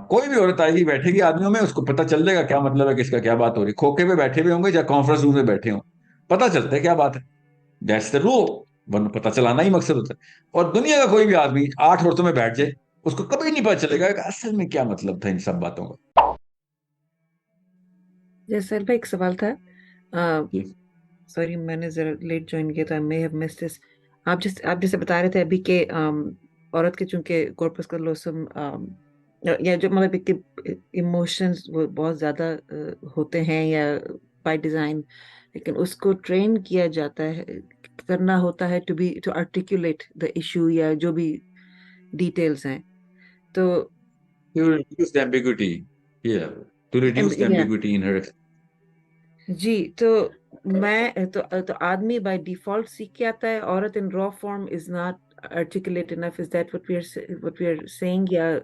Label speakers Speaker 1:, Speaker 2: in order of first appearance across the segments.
Speaker 1: कोई भी औरत आएगी बैठेगी आदमियों में, उसको पता चल जाएगा क्या मतलब है, किसका क्या बात हो रही। खोखे पे बैठे हुए होंगे या कॉन्फ्रेंस रूम में बैठे हों, पता चलता है क्या बात है। That's the rule. वरना पता चलाना ही मकसद होता है। और दुनिया का कोई भी आदमी 8 औरतों में बैठ जाए, उसको कभी नहीं पता चलेगा कि असल में क्या मतलब था इन सब बातों का।
Speaker 2: जैसे भाई एक सवाल था।
Speaker 1: जी।
Speaker 2: सॉरी, मैंने जरा लेट ज्वाइन किया था, आई मे हैव मिस्ड दिस। आप जैसे बता रहे थे अभी के औरत के चूंकि कॉर्पस कलोसम या जो मतलब कि इमोशंस वो बहुत ज्यादा होते हैं या बाय डिजाइन, लेकिन उसको ट्रेन किया जाता है, करना होता है टू आर्टिकुलेट द इशू या जो भी डिटेल्स हैं। तो
Speaker 1: To reduce the ambiguity. Yeah. To reduce the
Speaker 2: या
Speaker 1: ambiguity in her.
Speaker 2: जी, तो तो आदमी बाय डिफॉल्ट सीख के आता है, औरत in raw form is not articulate enough, is that what we are saying, या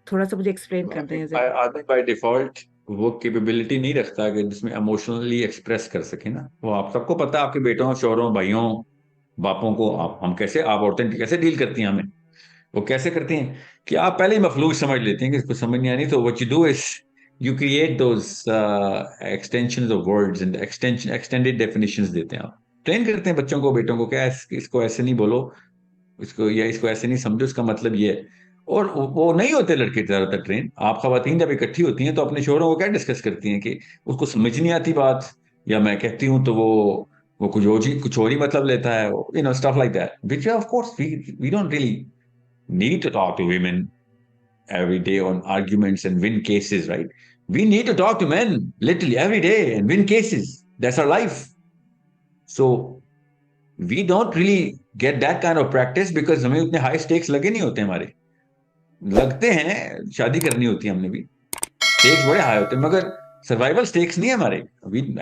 Speaker 2: थोड़ा सा मुझे एक्सप्लेन कर दें जरा।
Speaker 1: आदमी बाय डिफॉल्ट वो कैपेबिलिटी नहीं रखता कि जिसमें इमोशनली एक्सप्रेस कर सके ना। वो आप सबको पता है, आपके बेटों शौहरों भाइयों बापों को आप हम कैसे, आप औरतें कैसे डील करती हैं हमें। वो कैसे करती हैं कि आप पहले ही मफलूज समझ लेती हैं कि इसको समझ नहीं आनी, तो what you do is you create those extensions of words and extended definitions देते हैं आप। ट्रेन करते हैं बच्चों को बेटों को, क्या इसको ऐसे नहीं बोलो, इसको या इसको ऐसे नहीं समझो, इसका मतलब ये है। और वो नहीं होते लड़के ज्यादातर ट्रेन। आप खवातीन जब इकट्ठी होती हैं तो अपने शोहरों को क्या डिस्कस करती हैं कि उसको समझ नहीं आती बात, या मैं कहती हूँ तो वो कुछ और ही मतलब लेता है, stuff like that, which of course we don't really need to talk to women every day on arguments and win cases, right? We need to talk to men literally every day and win cases. That's our life. So we don't really get that kind of practice because हमें उतने high stakes लगे नहीं होते हमारे। लगते हैं, शादी करनी होती है हमने भी, स्टेक्स बड़े हाई होते हैं, मगर सर्वाइवल स्टेक्स नहीं है हमारे।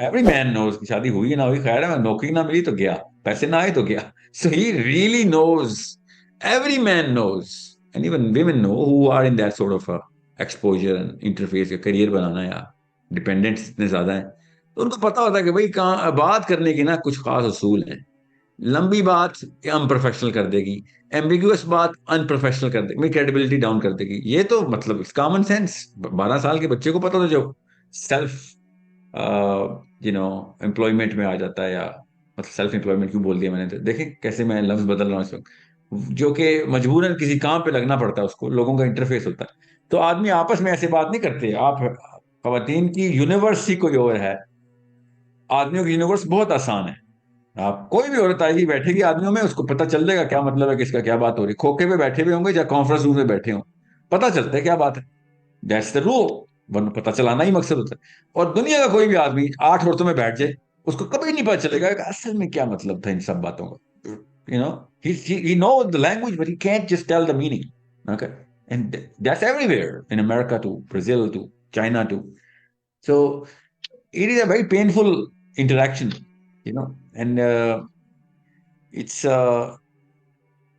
Speaker 1: एवरी मैन नोज कि शादी हुई ना हुई खैर है, नौकरी ना मिली तो गया, पैसे ना आए तो गया। So he really knows, every man knows, and even women know who are in that sort of exposure and interface का करियर बनाना, या डिपेंडेंट्स इतने ज्यादा हैं, तो उनको पता होता है कि भाई कहाँ बात करने की ना कुछ खास असूल हैं। लंबी बात अनप्रोफेशनल कर देगी, एम्बिगुअस बात अनप्रोफेशनल कर देगी, मेरी क्रेडिबिलिटी डाउन कर देगी। ये तो मतलब कॉमन सेंस 12 साल के बच्चे को पता था, जो सेल्फ एम्प्लॉयमेंट में आ जाता है, या मतलब सेल्फ एम्प्लॉयमेंट क्यों बोल दिया मैंने, तो देखें कैसे मैं लफ्ज बदल रहा हूँ इस वक्त। जो कि मजबूरन किसी काम पे लगना पड़ता है उसको, लोगों का इंटरफेस होता है। तो आदमी आपस में ऐसे बात नहीं करते। आप खवातीन की यूनिवर्स ही कोई और है, आदमियों की यूनिवर्स बहुत आसान है। आप कोई भी औरत आएगी बैठेगी आदमियों में, उसको पता चल जाएगा क्या मतलब है, किसका क्या बात हो रही। खोखे पे बैठे हुए होंगे या कॉन्फ्रेंस रूम में बैठे हों, पता चलता है क्या बात है। That's the rule. वरना पता चलाना ही मकसद होता है। और दुनिया का कोई भी आदमी 8 औरतों में बैठ जाए, उसको कभी नहीं पता चलेगा कि असल में क्या मतलब था इन सब बातों का। he know the language but he can't just tell the meaning. Okay. And that's everywhere, in America to Brazil to China to. So it is a very painful interaction, and it's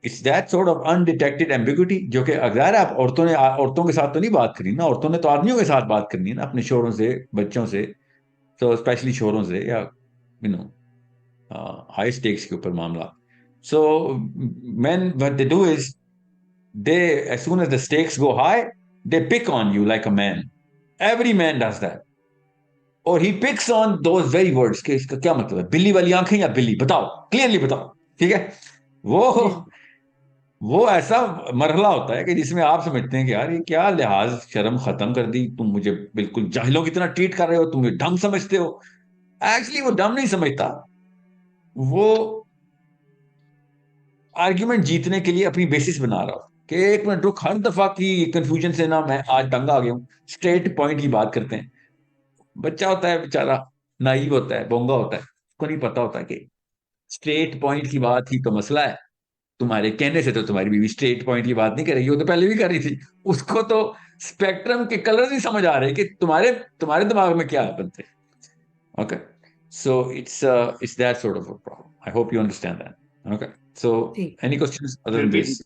Speaker 1: it's that sort of undetected ambiguity, जो कि अगर आप औरतों के साथ तो नहीं बात करनी ना, औरतों ने तो आदमियों के साथ बात करनी है ना, अपने शोहरों से, बच्चों से, तो स्पेशली शोहरों से, या यू नो हाई स्टेक्स के ऊपर मामला। सो men what they do is they, as soon as the stakes go high, they pick on you like a man. Every man does that. और he picks on those very words कि इसका क्या मतलब है, बिल्ली वाली आंखें या बिल्ली, बताओ, क्लियरली बताओ। ठीक है। वो
Speaker 2: जी
Speaker 1: वो ऐसा मरहला होता है कि जिसमें आप समझते हैं कि यार ये क्या लिहाज शर्म खत्म कर दी, तुम मुझे बिल्कुल जाहिलों की तरह ट्रीट कर रहे हो, तुम ये डम समझते हो। एक्चुअली वो डम नहीं समझता, वो आर्ग्यूमेंट जीतने के लिए अपनी बेसिस बना रहा हो कि एक मिनट रुक, हर दफा की कंफ्यूजन से ना मैं आज तंग आ गया हूँ। स्ट्रेट पॉइंट की बात करते हैं। बच्चा होता है बेचारा, नाइव होता है, बोंगा होता है, उसको नहीं पता होता कि स्ट्रेट पॉइंट की बात ही तो मसला है। तुम्हारे कहने से तो तुम्हारी बीवी स्ट्रेट पॉइंट की बात नहीं करेगी, वो तो पहले भी कर रही थी। उसको तो स्पेक्ट्रम के कलर नहीं समझ आ रहे कि तुम्हारे तुम्हारे दिमाग में क्या है बनते। Okay. So it's that sort of a problem. I hope you understand that. Okay. So
Speaker 2: ठीक।
Speaker 1: Any questions other than this?